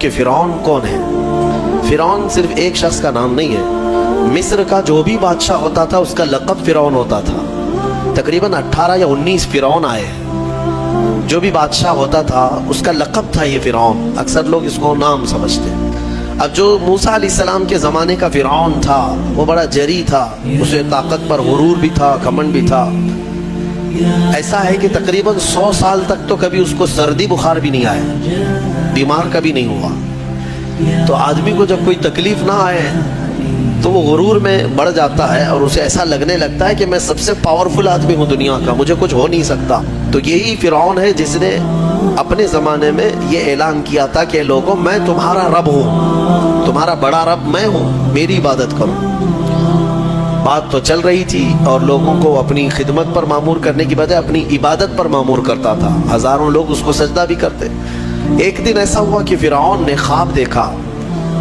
کہ فرعون کون ہے۔ فرعون صرف ایک شخص کا نام نہیں ہے، مصر کا جو بھی بادشاہ ہوتا تھا اس کا لقب فرعون ہوتا تھا۔ تقریباً 18 یا 19 فرعون آئے، جو بھی بادشاہ ہوتا تھا اس کا لقب تھا یہ فرعون، اکثر لوگ اس کو نام سمجھتے ہیں۔ اب جو موسیٰ علیہ السلام کے زمانے کا فرعون تھا وہ بڑا جری تھا، اسے طاقت پر غرور بھی تھا، گھمنڈ بھی تھا۔ ایسا ہے کہ تقریباً 100 سال تک تو کبھی اس کو سردی بخار بھی نہیں آیا، بیمار کبھی نہیں ہوا۔ تو آدمی کو جب کوئی تکلیف نہ آئے تو وہ غرور میں بڑھ جاتا ہے اور اسے ایسا لگنے لگتا ہے کہ میں سب سے پاورفل آدمی ہوں دنیا کا، مجھے کچھ ہو نہیں سکتا۔ تو یہی فرعون ہے جس نے اپنے زمانے میں یہ اعلان کیا تھا کہ لوگوں میں تمہارا رب ہوں، تمہارا بڑا رب میں ہوں، میری عبادت کرو۔ بات تو چل رہی تھی اور لوگوں کو اپنی خدمت پر معمور کرنے کی بجائے اپنی عبادت پر معمور کرتا تھا، ہزاروں لوگ اس کو سجدہ بھی کرتے۔ ایک دن ایسا ہوا کہ فرعون نے خواب دیکھا،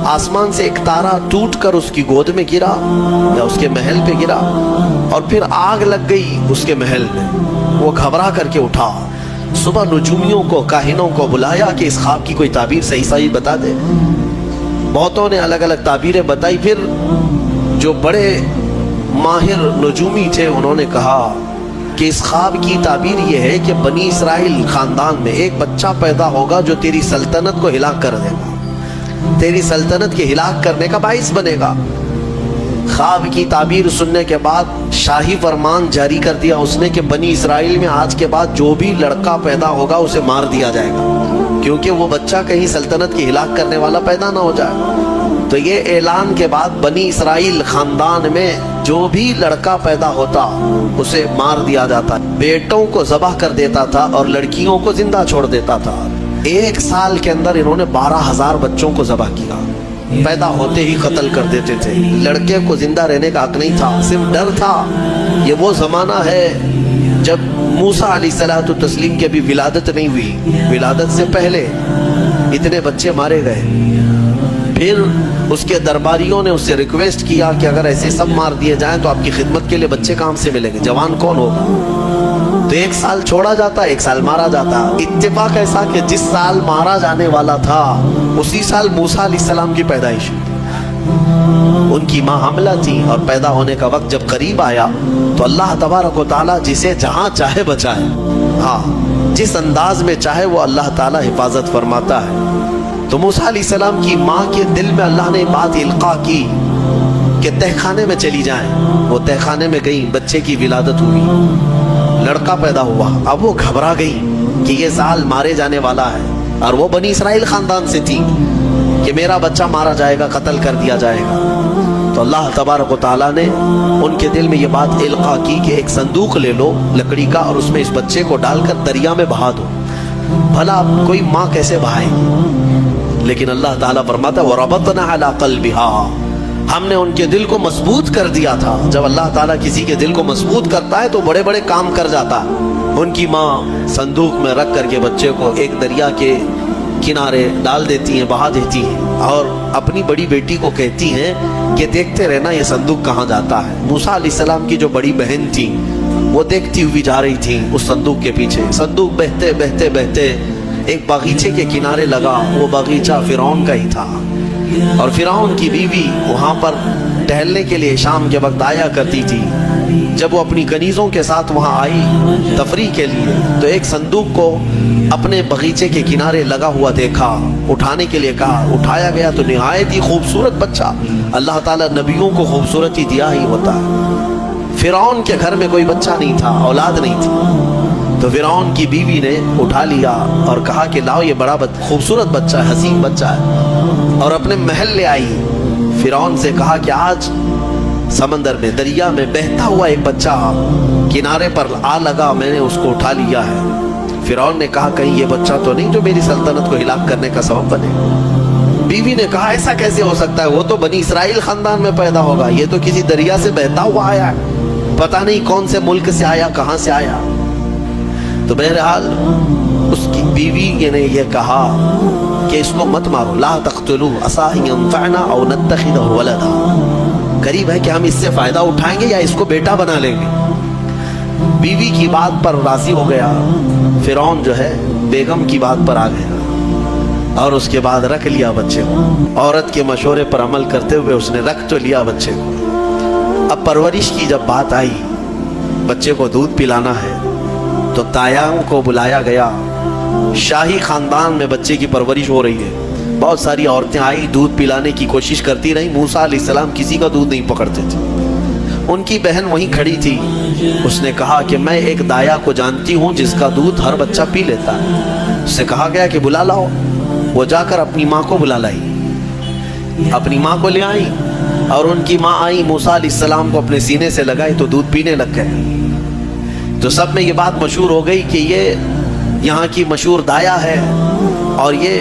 آسمان سے ایک تارا ٹوٹ کر اس کی گود میں گرا یا اس کے محل پہ گرا اور پھر آگ لگ گئی اس کے محل میں۔ وہ گھبرا کر کے اٹھا، صبح نجومیوں کو، کاہنوں کو بلایا کہ اس خواب کی کوئی تعبیر صحیح بتا دے۔ بہتوں نے الگ الگ تعبیریں بتائی، پھر جو بڑے ماہر نجومی تھے انہوں نے کہا کہ اس خواب کی تعبیر یہ ہے کہ بنی اسرائیل خاندان میں ایک بچہ پیدا ہوگا جو تیری سلطنت کو ہلاک کر دے گا، تیری سلطنت کے ہلاک کرنے کا باعث بنے گا۔ خواب کی تعبیر سننے کے بعد شاہی فرمان جاری کر دیا اس نے کہ بنی اسرائیل میں آج کے بعد جو بھی لڑکا پیدا ہوگا اسے مار دیا جائے گا، کیونکہ وہ بچہ کہیں سلطنت کی ہلاک کرنے والا پیدا نہ ہو جائے۔ تو یہ اعلان کے بعد بنی اسرائیل خاندان میں جو بھی لڑکا پیدا ہوتا اسے مار دیا جاتا، بیٹوں کو ذبح کر دیتا تھا اور لڑکیوں کو زندہ چھوڑ دیتا تھا۔ 1 سال کے اندر انہوں نے 12,000 بچوں کو ذبح کیا، پیدا ہوتے ہی قتل کر دیتے تھے۔ لڑکے کو زندہ رہنے کا حق نہیں تھا، صرف ڈر تھا۔ یہ وہ زمانہ ہے جب موسیٰ علیہ الصلوۃ والتسلیم کی ابھی ولادت نہیں ہوئی، ولادت سے پہلے اتنے بچے مارے گئے۔ پھر اس کے درباریوں نے اس سے ریکویسٹ کیا کہ اگر ایسے سب مار دیے جائیں تو آپ کی خدمت کے لیے بچے کہاں سے ملیں گے، جوان کون ہوگا؟ تو 1 سال چھوڑا جاتا، 1 سال مارا جاتا۔ اتفاق ایسا کہ جس سال مارا جانے والا تھا اسی سال موسیٰ علیہ السلام کی پیدائش ہوئی۔ ان کی ماں حاملہ تھی اور پیدا ہونے کا وقت جب قریب آیا تو اللہ تبارک و تعالیٰ جسے جہاں چاہے بچائے، ہاں جس انداز میں چاہے وہ اللہ تعالیٰ حفاظت فرماتا ہے۔ تو موسیٰ علیہ السلام کی ماں کے دل میں اللہ نے بات القاء کی کہ تہ خانے میں چلی جائیں۔ وہ تہ خانے میں گئی، بچے کی ولادت ہوئی، لڑکا پیدا ہوا۔ اب وہ گھبرا گئی کہ یہ سال مارے جانے والا ہے، اور وہ بنی اسرائیل خاندان سے تھی کہ میرا بچہ مارا جائے گا، قتل کر دیا جائے گا۔ تو اللہ تبارک و تعالیٰ نے ان کے دل میں یہ بات القاء کی کہ ایک صندوق لے لو لکڑی کا اور اس میں اس بچے کو ڈال کر دریا میں بہا دو۔ بھلا کوئی ماں کیسے بہائے گی؟ لیکن اللہ تعالیٰ فرماتا ہے وَرَبَطْنَا عَلَىٰ قَلْبِهَا، ہم نے ان کے دل کو مضبوط کر دیا تھا۔ جب اللہ تعالیٰ کسی کے دل کو مضبوط کرتا ہے تو بڑے بڑے کام کر جاتا ہے۔ ان کی ماں صندوق میں رکھ کر کے بچے کو ایک دریا کے کنارے ڈال دیتی ہیں، بہا دیتی ہیں، اور اپنی بڑی بیٹی کو کہتی ہیں کہ دیکھتے رہنا یہ صندوق کہاں جاتا ہے۔ موسیٰ علیہ السلام کی جو بڑی بہن تھی وہ دیکھتی ہوئی جا رہی تھی اس صندوق کے پیچھے۔ صندوق بہتے بہتے بہتے ایک باغیچے کے کنارے لگا، وہ باغیچہ فرعون کا ہی تھا، اور فرعون کی بیوی وہاں پر ٹہلنے کے لیے شام کے وقت آیا کرتی تھی۔ جب وہ اپنی کنیزوں کے ساتھ وہاں آئی تفریح کے لیے تو ایک صندوق کو اپنے باغیچے کے کنارے لگا ہوا دیکھا، اٹھانے کے لیے کہا، اٹھایا گیا تو نہایت ہی خوبصورت بچہ۔ اللہ تعالیٰ نبیوں کو خوبصورتی دیا ہی ہوتا ہے۔ فرعون کے گھر میں کوئی بچہ نہیں تھا، اولاد نہیں تھی، تو فرعون کی بیوی نے اٹھا لیا اور کہا کہ لاؤ یہ بڑا خوبصورت بچہ ہے، حسین بچہ ہے، اور اپنے محل لے آئی۔ فرعون سے کہا کہ آج سمندر میں، دریا میں بہتا ہوا ایک بچہ کنارے پر آ لگا، میں نے اس کو اٹھا لیا ہے۔ فرعون نے کہا کہیں یہ بچہ تو نہیں جو میری سلطنت کو ہلاک کرنے کا سبب بنے۔ بیوی نے کہا ایسا کیسے ہو سکتا ہے، وہ تو بنی اسرائیل خاندان میں پیدا ہوگا، یہ تو کسی دریا سے بہتا ہوا آیا ہے، پتہ نہیں کون سے ملک سے آیا، کہاں سے آیا۔ تو بہرحال اس کی بیوی نے یہ کہا کہ اس کو مت مارو، لا تقتلوه عسى ان ينفعنا او نتخذه ولدا، قریب ہے کہ ہم اس سے فائدہ اٹھائیں گے یا اس کو بیٹا بنا لیں گے۔ بیوی کی بات پر راضی ہو گیا، فرعون جو ہے بیگم کی بات پر آ گیا۔ اور اس کے بعد رکھ لیا بچے کو. عورت کے مشورے پر عمل کرتے ہوئے اس نے رکھ تو لیا بچے کو. اب پرورش کی جب بات آئی, بچے کو دودھ پلانا ہے, تو تایاں کو بلایا گیا. شاہی خاندان میں بچے کی پرورش ہو رہی ہے. بہت ساری عورتیں آئی, دودھ پلانے کی کوشش کرتی رہی. موسیٰ علیہ السلام کسی کا دودھ نہیں پکڑتے تھے. ان کی بہن وہیں کھڑی تھی. اس نے کہا کہ میں ایک دایا کو جانتی ہوں جس کا دودھ ہر بچہ پی لیتا ہے. اس سے کہا گیا کہ بلا لاؤ. وہ جا کر اپنی ماں کو بلا لائی, اپنی ماں کو لے آئی, اور ان کی ماں آئی, موسیٰ علیہ السلام کو اپنے سینے سے لگائی تو دودھ پینے لگ گئے. تو سب میں یہ بات مشہور ہو گئی کہ یہ یہاں کی مشہور دایا ہے, اور یہ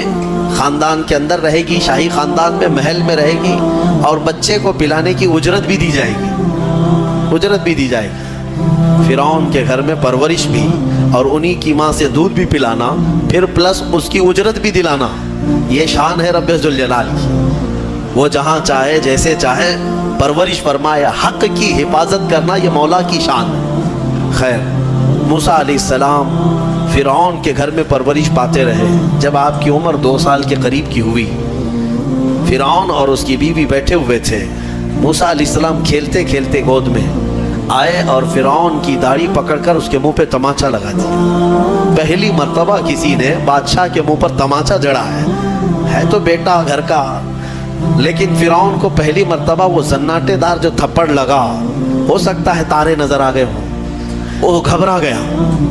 خاندان کے اندر رہے گی, شاہی خاندان میں, محل میں رہے گی, اور بچے کو پلانے کی اجرت بھی دی جائے گی, اجرت بھی دی جائے گی. فرعون کے گھر میں پرورش بھی, اور انہی کی ماں سے دودھ بھی پلانا, پھر پلس اس کی اجرت بھی دلانا. یہ شان ہے رب ذوالجلال کی. وہ جہاں چاہے جیسے چاہے پرورش فرمائے, حق کی حفاظت کرنا یہ مولا کی شان ہے. خیر, موسیٰ علیہ السلام فرعون کے گھر میں پرورش پاتے رہے. جب آپ کی عمر 2 سال کے قریب کی ہوئی, فرعون اور اس کی بیوی بیٹھے ہوئے تھے. موسیٰ علیہ السلام کھیلتے کھیلتے گود میں آئے اور فرعون کی داڑھی پکڑ کر اس کے منہ پہ تماچا لگا دیا. پہلی مرتبہ کسی نے بادشاہ کے منہ پر تماچا جڑا ہے تو بیٹا گھر کا, لیکن فرعون کو پہلی مرتبہ وہ زناٹے دار جو تھپڑ لگا, ہو سکتا ہے تارے نظر آ گئے ہوں, وہ گھبرا گیا.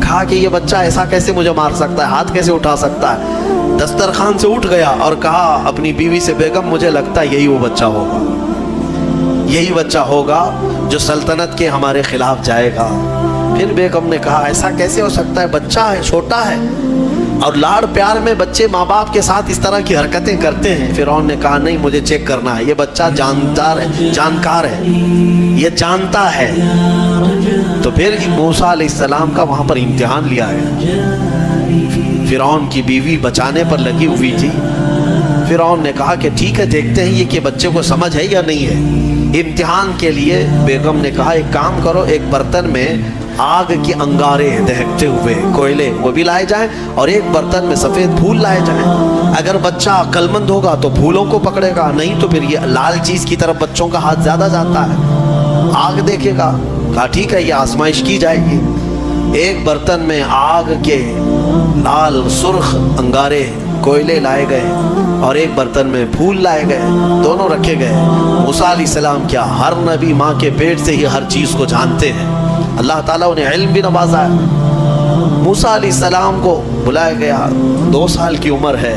کہا کہ یہ بچہ ایسا کیسے مجھے مار سکتا ہے, ہاتھ کیسے اٹھا سکتا ہے. دسترخوان سے اٹھ گیا اور کہا اپنی بیوی سے, بیگم مجھے لگتا ہے یہی وہ بچہ ہوگا, یہی بچہ ہوگا جو سلطنت کے ہمارے خلاف جائے گا. پھر بیگم نے کہا ایسا کیسے ہو سکتا ہے, بچہ ہے, چھوٹا ہے, اور لاڑ پیار میں بچے ماں باپ کے ساتھ اس طرح کی حرکتیں کرتے ہیں. فرعون نے کہا نہیں, مجھے چیک کرنا ہے, یہ بچہ جاندار ہے, جانکار ہے, یہ جانتا ہے. تو پھر موسیٰ علیہ السلام کا وہاں پر امتحان لیا ہے. فرعون کی بیوی بچانے پر لگی ہوئی تھی. فرعون نے کہا کہ ٹھیک ہے, دیکھتے ہیں یہ کہ بچے کو سمجھ ہے یا نہیں ہے. امتحان کے لیے بیگم نے کہا ایک کام کرو, ایک برتن میں آگ کی انگارے دہکتے ہوئے کوئلے وہ بھی لائے جائیں, اور ایک برتن میں سفید پھول لائے جائیں. اگر بچہ عقل مند ہوگا تو پھولوں کو پکڑے گا, نہیں تو پھر یہ لال چیز کی طرف بچوں کا ہاتھ زیادہ جاتا ہے, آگ دیکھے گا. کہا ٹھیک ہے, یہ آزمائش کی جائے گی. ایک برتن میں آگ کے لال سرخ انگارے کوئلے لائے گئے, اور ایک برتن میں پھول لائے گئے, دونوں رکھے گئے. موسیٰ علیہ السلام کیا, ہر نبی ماں کے پیٹ سے ہی ہر چیز کو جانتے ہیں. اللہ تعالیٰ انہیں علم بھی نوازا ہے. موسیٰ علیہ السلام کو بلایا گیا, 2 سال کی عمر ہے,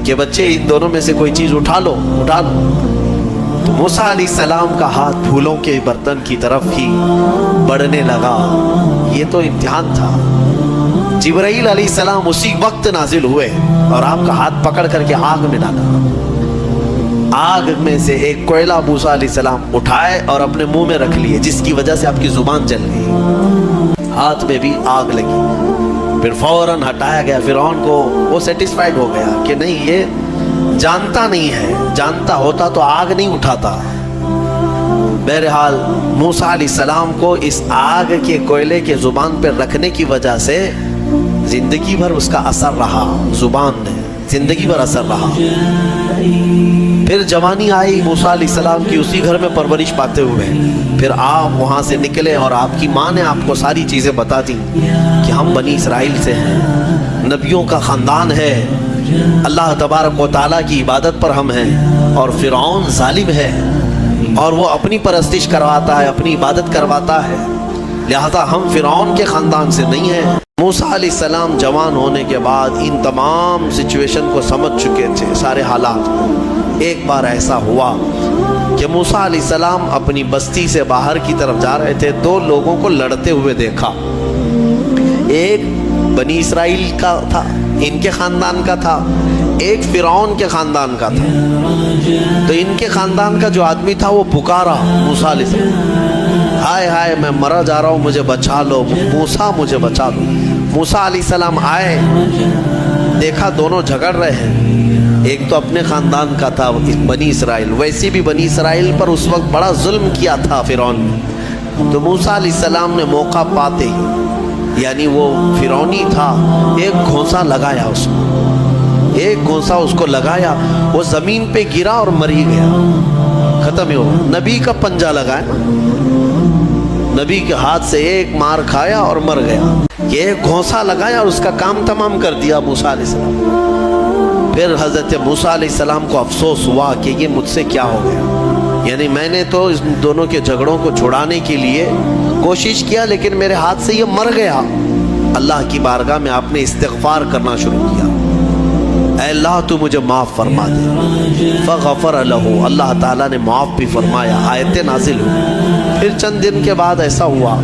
کہ بچے ان دونوں میں سے کوئی چیز اٹھا لو, اٹھا لو. تو موسیٰ علیہ السلام کا ہاتھ پھولوں کے برتن کی طرف ہی بڑھنے لگا. یہ تو امتحان تھا. جبرائیل علیہ السلام اسی وقت نازل ہوئے اور آپ کا ہاتھ پکڑ کر کے آگ میں ڈالا. آگ میں سے ایک کوئلہ موسیٰ علیہ السلام اٹھائے اور اپنے منہ میں رکھ لیے, جس کی وجہ سے آپ کی زبان جل گئی, ہاتھ میں بھی آگ لگی. پھر فوراً ہٹایا گیا. فرعون کو وہ سیٹسفائیڈ ہو گیا کہ نہیں, یہ جانتا نہیں ہے, جانتا ہوتا تو آگ نہیں اٹھاتا. بہرحال موسیٰ علیہ السلام کو اس آگ کے کوئلے کے زبان پر رکھنے کی وجہ سے زندگی بھر اس کا اثر رہا, زبان نے زندگی بھر اثر رہا. پھر جوانی آئی موسیٰ علیہ السلام کی, اسی گھر میں پرورش پاتے ہوئے. پھر آپ وہاں سے نکلے اور آپ کی ماں نے آپ کو ساری چیزیں بتا دیں کہ ہم بنی اسرائیل سے ہیں, نبیوں کا خاندان ہے, اللہ تبارک و تعالیٰ کی عبادت پر ہم ہیں, اور فرعون ظالم ہے اور وہ اپنی پرستش کرواتا ہے, اپنی عبادت کرواتا ہے, لہذا ہم فرعون کے خاندان سے نہیں ہیں. موسیٰ علیہ السلام جوان ہونے کے بعد ان تمام سچویشن کو سمجھ چکے تھے, سارے حالات کو. ایک بار ایسا ہوا کہ موسیٰ علیہ السلام اپنی بستی سے باہر کی طرف جا رہے تھے, 2 لوگوں کو لڑتے ہوئے دیکھا. ایک بنی اسرائیل کا تھا, ان کے خاندان کا تھا, ایک فرعون کے خاندان کا تھا. تو ان کے خاندان کا جو آدمی تھا وہ پکارا موسیٰ علیہ السلام, ہائے ہائے میں مرا جا رہا ہوں, مجھے بچا لو موسیٰ, مجھے بچا لو. موسیٰ علیہ السلام آئے, دیکھا دونوں جھگڑ رہے ہیں. ایک تو اپنے خاندان کا تھا بنی اسرائیل, ویسے بھی بنی اسرائیل پر اس وقت بڑا ظلم کیا تھا فرعون نے. تو موسیٰ علیہ السلام نے موقع پاتے ہی, یعنی وہ فرعونی تھا, ایک گھونسا لگایا اس کو, ایک گھونسا اس کو لگایا, وہ زمین پہ گرا اور مر ہی گیا, ختم ہی ہوا. نبی کا پنجہ لگایا, نبی کے ہاتھ سے ایک مار کھایا اور مر گیا. یہ ایک گھونسا لگایا اور اس کا کام تمام کر دیا موسیٰ علیہ السلام. پھر حضرت موسیٰ علیہ السلام کو افسوس ہوا کہ یہ مجھ سے کیا ہو گیا, یعنی میں نے تو اس دونوں کے جھگڑوں کو چھڑانے کے لیے کوشش کیا لیکن میرے ہاتھ سے یہ مر گیا. اللہ کی بارگاہ میں آپ نے استغفار کرنا شروع کیا, اے اللہ تو مجھے معاف فرما دے. فغفر لہ, اللہ تعالیٰ نے معاف بھی فرمایا, آیتیں نازل ہوئی. پھر چند دن کے بعد ایسا ہوا,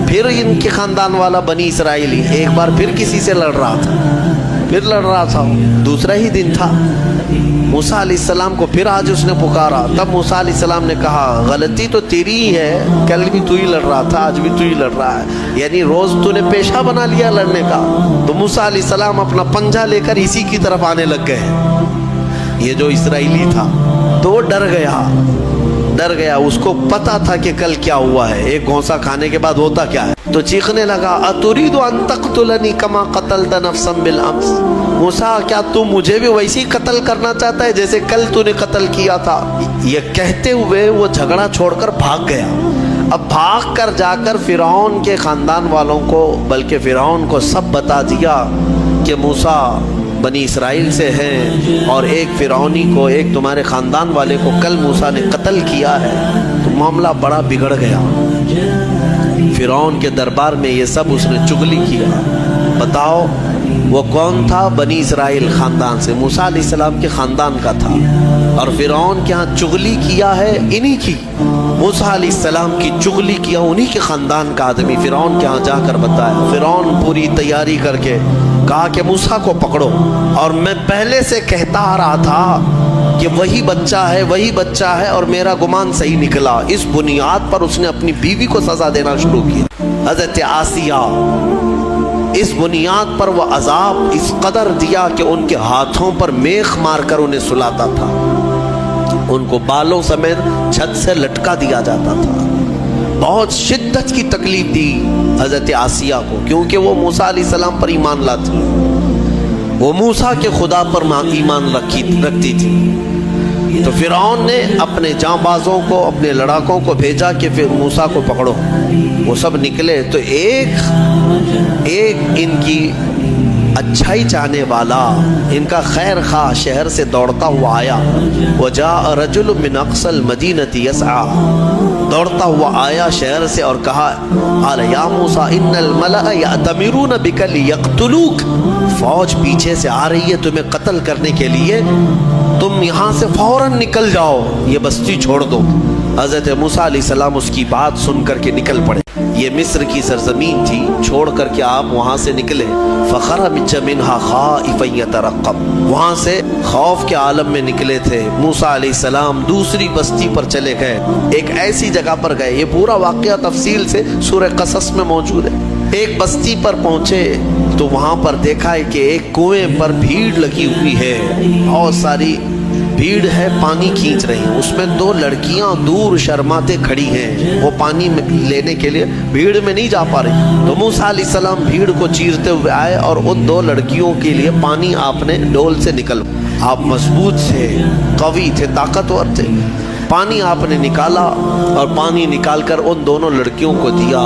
پھر ان کے خاندان والا بنی اسرائیلی ایک بار پھر کسی سے لڑ رہا تھا, دوسرا ہی دن تھا. موسیٰ علیہ السلام کو پھر آج اس نے پکارا. تب موسیٰ علیہ السلام نے کہا غلطی تو تیری ہی ہے, کل بھی تو ہی لڑ رہا تھا, آج بھی تو ہی لڑ رہا ہے, یعنی روز تو نے پیشہ بنا لیا لڑنے کا. تو موسیٰ علیہ السلام اپنا پنجہ لے کر اسی کی طرف آنے لگ گئے. یہ جو اسرائیلی تھا تو وہ ڈر گیا, اس کو پتا تھا کہ کل کیا ہوا ہے, ایک گھونسا کھانے کے بعد ہوتا کیا ہے. تو چیخنے لگا, اتريد ان تقتلني كما قتلت نفسا بالامس, موسیٰ کیا تو مجھے بھی ویسے ہی قتل کرنا چاہتا ہے جیسے کل تو نے قتل کیا تھا. یہ کہتے ہوئے وہ جھگڑا چھوڑ کر بھاگ گیا. اب بھاگ کر جا کر فرعون کے خاندان والوں کو, بلکہ فرعون کو سب بتا دیا کہ موسیٰ بنی اسرائیل سے ہیں اور ایک فرعونی کو, ایک تمہارے خاندان والے کو کل موسیٰ نے قتل کیا ہے. تو معاملہ بڑا بگڑ گیا. فرعون کے دربار میں یہ سب اس نے چغلی کیا. بتاؤ وہ کون تھا؟ بنی اسرائیل خاندان سے, موسیٰ علیہ السلام کے خاندان کا تھا, اور فرعون کے ہاں چغلی کیا ہے انہی کی, موسیٰ علیہ السلام کی چغلی کیا انہی کے خاندان کا آدمی فرعون کے ہاں جا کر بتایا. فرعون پوری تیاری کر کے کہا کہ موسیٰ کو پکڑو, اور میں پہلے سے کہتا آ رہا تھا کہ وہی بچہ ہے اور میرا گمان صحیح نکلا. اس بنیاد پر اس نے اپنی بیوی کو سزا دینا شروع کیا, حضرت آسیہ. اس بنیاد پر وہ عذاب اس قدر دیا کہ ان کے ہاتھوں پر میخ مار کر انہیں سلاتا تھا, ان کو بالوں سمیت چھت سے لٹکا دیا جاتا تھا. بہت شدت کی تکلیف دی حضرت آسیہ کو, کیونکہ وہ موسیٰ علیہ السلام پر ایمان لاتی, وہ موسیٰ کے خدا پر ایمان رکھتی تھی. تو فرعون نے اپنے جاں بازوں کو, اپنے لڑاکوں کو بھیجا کہ پھر موسیٰ کو پکڑو. وہ سب نکلے تو ایک ان کی اچھائی چاہنے والا, ان کا خیر خواہ شہر سے دوڑتا ہوا آیا. وجاء رجل من اقصى المدینة يسعى, دوڑتا ہوا آیا شہر سے اور کہا, قال یا موسیٰ ان الملأ یأتمرون بک لیقتلوک, فوج پیچھے سے آ رہی ہے تمہیں قتل کرنے کے لیے, تم یہاں سے فوراً نکل جاؤ, یہ بستی چھوڑ دو. حضرت موسیٰ علیہ السلام اس کی بات سن کر کے نکل پڑے. یہ مصر کی سرزمین تھی, چھوڑ کر کے آپ وہاں سے نکلے. فخرج منها خائفا يترقب, وہاں سے خوف کے عالم میں نکلے تھے. موسیٰ علیہ السلام دوسری بستی پر چلے گئے, ایک ایسی جگہ پر گئے. یہ پورا واقعہ تفصیل سے سورہ قصص میں موجود ہے. ایک بستی پر پہنچے تو وہاں پر دیکھا ہے کہ ایک کنویں پر بھیڑ لگی ہوئی ہے, بہت ساری بھیڑ ہے, پانی کھینچ رہی ہیں. اس میں دو لڑکیاں دور شرماتے کھڑی ہیں, وہ پانی لینے کے لیے بھیڑ میں نہیں جا پا رہی. تو موسیٰ علیہ السلام بھیڑ کو چیرتے ہوئے آئے اور ان دو لڑکیوں کے لیے پانی آپ نے ڈول سے نکل, آپ مضبوط تھے, قوی تھے, طاقتور تھے. پانی آپ نے نکالا اور پانی نکال کر ان دونوں لڑکیوں کو دیا.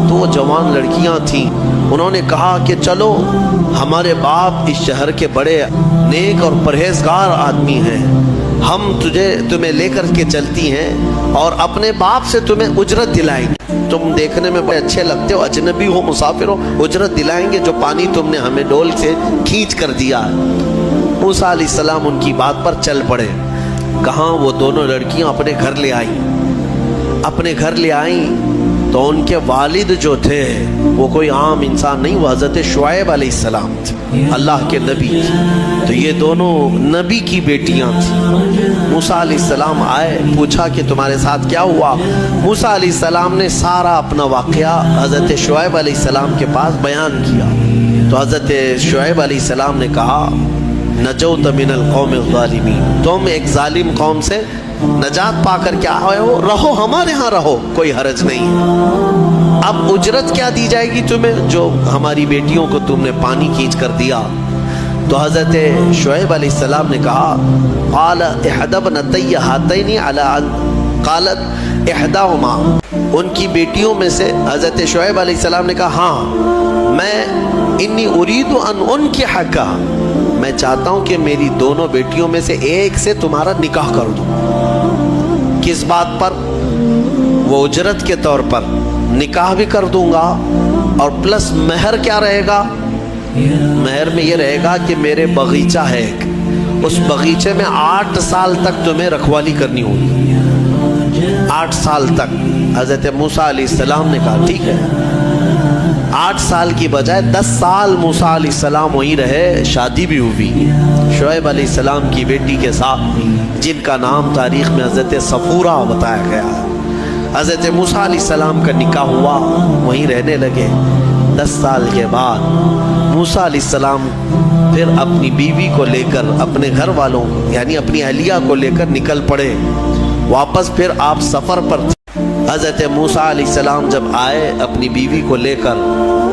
تو وہ جوان لڑکیاں تھیں, انہوں نے کہا کہ چلو, ہمارے باپ اس شہر کے بڑے نیک اور پرہیزگار آدمی ہیں, ہم تمہیں لے کر کے چلتی ہیں اور اپنے باپ سے تمہیں اجرت دلائیں گے. تم دیکھنے میں بڑے اچھے لگتے ہو, اجنبی ہو, مسافر ہو, اجرت دلائیں گے جو پانی تم نے ہمیں ڈول سے کھینچ کر دیا. موسیٰ علیہ السلام ان کی بات پر چل پڑے. کہاں وہ دونوں لڑکیاں اپنے گھر لے آئیں. تو ان کے والد جو تھے وہ کوئی عام انسان نہیں, وہ حضرت شعیب علیہ السلام تھے, اللہ کے نبی تھے. تو یہ دونوں نبی کی بیٹیاں تھیں. موسیٰ علیہ السلام آئے, پوچھا کہ تمہارے ساتھ کیا ہوا. موسیٰ علیہ السلام نے سارا اپنا واقعہ حضرت شعیب علیہ السلام کے پاس بیان کیا. تو حضرت شعیب علیہ السلام نے کہا, نجوت من القوم الظالمین, تم ایک ظالم قوم سے نجات پا کر کے آئے ہو, رہو ہمارے ہاں رہو, کوئی حرج نہیں. اب اجرت کیا دی جائے گی تمہیں, جو ہماری بیٹیوں کو تم نے پانی کھینچ کر دیا. تو حضرت شعیب علیہ السلام نے کہا قال احد ابنتی ہاتین علی ان قالت احداہما، ان کی بیٹیوں میں سے حضرت شعیب علیہ السلام نے کہا ہاں میں انی ارید ان انکحکا، میں چاہتا ہوں کہ میری دونوں بیٹیوں میں سے ایک سے تمہارا نکاح کر دوں۔ کس بات پر؟ وہ اجرت کے طور پر نکاح بھی کر دوں گا، اور پلس مہر کیا رہے گا؟ مہر میں یہ رہے گا کہ میرے باغیچہ ہے ایک، اس باغیچے میں 8 سال تک تمہیں رکھوالی کرنی ہوگی، 8 سال تک۔ حضرت موسیٰ علیہ السلام نے کہا ٹھیک ہے۔ 8 سال کی بجائے 10 سال موسیٰ علیہ السلام وہیں رہے، شادی بھی ہوئی شعیب علیہ السلام کی بیٹی کے ساتھ، جن کا نام تاریخ میں حضرت صفورہ بتایا گیا ہے۔ حضرت موسیٰ علیہ السلام کا نکاح ہوا، وہیں رہنے لگے۔ 10 سال کے بعد موسیٰ علیہ السلام پھر اپنی بیوی کو لے کر، اپنے گھر والوں یعنی اپنی اہلیہ کو لے کر نکل پڑے واپس۔ پھر آپ سفر پر تھے۔ حضرت موسیٰ علیہ السلام جب آئے اپنی بیوی کو لے کر،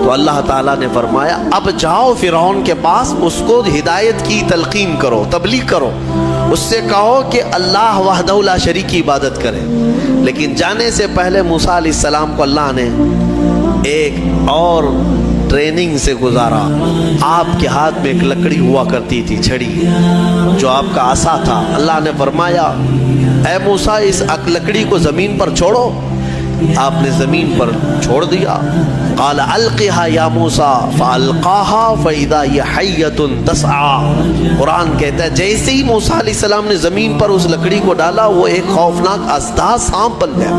تو اللہ تعالیٰ نے فرمایا اب جاؤ فرعون کے پاس، اس کو ہدایت کی تلقین کرو، تبلیغ کرو، اس سے کہو کہ اللہ وحدہ لا شریک کی عبادت کرے۔ لیکن جانے سے پہلے موسیٰ علیہ السلام کو اللہ نے ایک اور ٹریننگ سے گزارا۔ آپ کے ہاتھ میں ایک لکڑی ہوا کرتی تھی، چھڑی، جو آپ کا عصا تھا۔ اللہ نے فرمایا اے موسیٰ اس لکڑی کو زمین پر چھوڑو۔ آپ نے زمین پر چھوڑ دیا۔ قال القها یا موسیٰ فالقاها فاذا هي حیۃ تسعى۔ قرآن کہتا ہے جیسے ہی موسیٰ علیہ السلام نے زمین پر اس لکڑی کو ڈالا، وہ ایک خوفناک اژدہا سانپ بن گیا۔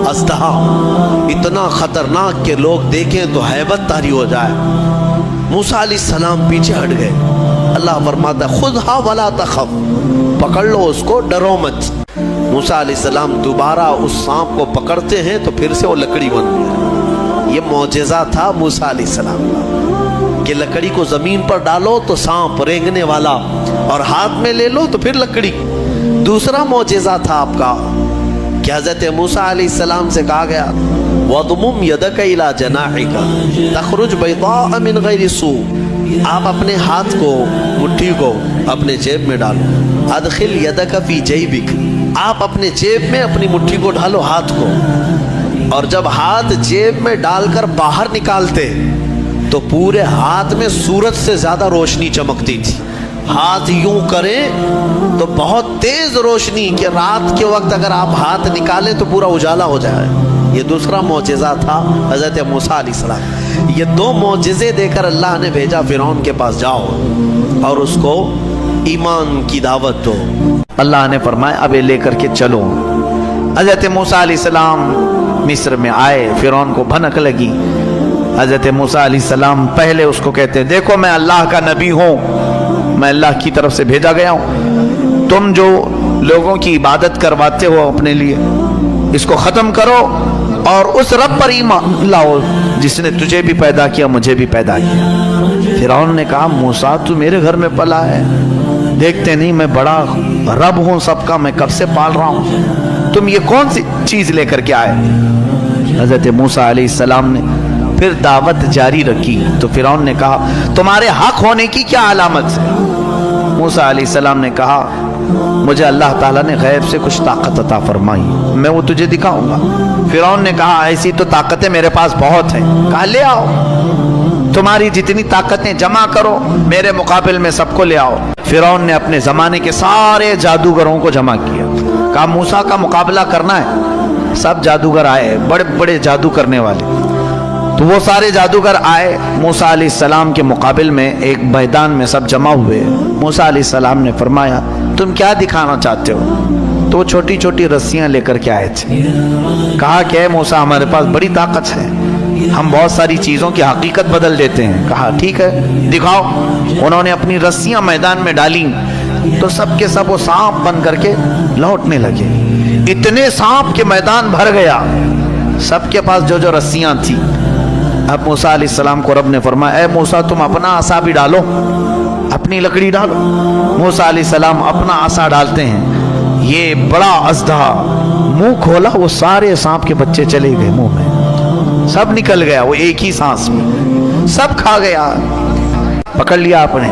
اژدہا اتنا خطرناک کہ لوگ دیکھیں تو ہیبت طاری ہو جائے۔ موسیٰ علیہ السلام پیچھے ہٹ گئے۔ اللہ فرماتا ہے خذھا ولا تخف، پکڑ لو اس کو، ڈرو مت۔ موسیٰ علیہ السلام دوبارہ اس سانپ کو پکڑتے ہیں تو پھر سے وہ لکڑی بن گیا۔ یہ معجزہ تھا موسیٰ علیہ السلام کا کہ لکڑی کو زمین پر ڈالو تو سانپ رینگنے والا، اور ہاتھ میں لے لو تو پھر لکڑی۔ دوسرا معجزہ تھا آپ کا کہ حضرت موسیٰ علیہ السلام سے کہا گیا وَضْمُمْ يَدَكَ إِلَى جَنَاحِكَ تَخْرُجْ بَيْضَاءَ مِنْ غَيْرِ سُوءٍ، آپ اپنے ہاتھ کو، مٹھی کو اپنے جیب میں ڈالو۔ اَدْخِلْ يَدَكَ فِي جَيْبِكَ، آپ اپنے جیب میں اپنی مٹھی کو ڈالو، ہاتھ کو، اور جب ہاتھ جیب میں ڈال کر باہر نکالتے تو پورے ہاتھ میں سورج سے زیادہ روشنی چمکتی تھی۔ ہاتھ یوں کریں تو بہت تیز روشنی کہ رات کے وقت اگر آپ ہاتھ نکالیں تو پورا اجالا ہو جائے۔ یہ دوسرا معجزہ تھا حضرت موسیٰ علیہ السلام۔ یہ 2 معجزے دے کر اللہ نے بھیجا فرعون کے پاس، جاؤ اور اس کو ایمان کی دعوت دو۔ اللہ نے فرمایا اب لے کر کے چلو۔ حضرت موسیٰ علیہ السلام مصر میں آئے، فرعون کو بھنک لگی۔ حضرت موسیٰ علیہ السلام پہلے اس کو کہتے ہیں دیکھو میں اللہ کا نبی ہوں، میں اللہ کی طرف سے بھیجا گیا ہوں، تم جو لوگوں کی عبادت کرواتے ہو اپنے لیے اس کو ختم کرو اور اس رب پر ایمان لاؤ جس نے تجھے بھی پیدا کیا مجھے بھی پیدا کیا۔ فرعون نے کہا موسیٰ تو میرے گھر میں پلا ہے، دیکھتے نہیں میں بڑا رب ہوں سب کا، میں کب سے پال رہا ہوں، تم یہ کون سی چیز لے کر کے آئے؟ حضرت موسیٰ علیہ السلام نے پھر دعوت جاری رکھی تو فرعون نے کہا تمہارے حق ہونے کی کیا علامت ہے؟ موسیٰ علیہ السلام نے کہا مجھے اللہ تعالیٰ نے غیب سے کچھ طاقت عطا فرمائی، میں وہ تجھے دکھاؤں گا۔ فرعون نے کہا ایسی تو طاقتیں میرے پاس بہت ہیں۔ کہا لے آؤ، تمہاری جتنی طاقتیں جمع کرو، میرے مقابل میں سب کو لے آؤ۔ فرعون نے اپنے زمانے کے سارے جادوگروں کو جمع کیا، کہا موسیٰ کا مقابلہ کرنا ہے۔ سب جادوگر آئے، بڑے بڑے جادو کرنے والے، تو وہ سارے جادوگر آئے موسیٰ علیہ السلام کے مقابل میں ایک میدان میں سب جمع ہوئے۔ موسیٰ علیہ السلام نے فرمایا تم کیا دکھانا چاہتے ہو؟ تو وہ چھوٹی چھوٹی رسیاں لے کر کے آئے تھے۔ کہا کہ اے موسیٰ ہمارے پاس بڑی طاقت ہے، ہم بہت ساری چیزوں کی حقیقت بدل دیتے ہیں۔ کہا ٹھیک ہے دکھاؤ۔ انہوں نے اپنی رسیاں میدان میں ڈالیں تو سب کے سب وہ سانپ بن کر کے لوٹنے لگے۔ اتنے سانپ کے میدان بھر گیا، سب کے پاس جو جو رسیاں تھیں۔ اب موسیٰ علیہ السلام کو رب نے فرمایا اے موسیٰ تم اپنا عصا بھی ڈالو، اپنی لکڑی ڈالو۔ موسیٰ علیہ السلام اپنا عصا ڈالتے ہیں، یہ بڑا اژدہا منہ کھولا، وہ سارے سانپ کے بچے چلے گئے منہ میں، سب نکل گیا، وہ ایک ہی سانس میں سب کھا گیا، پکڑ لیا آپ نے۔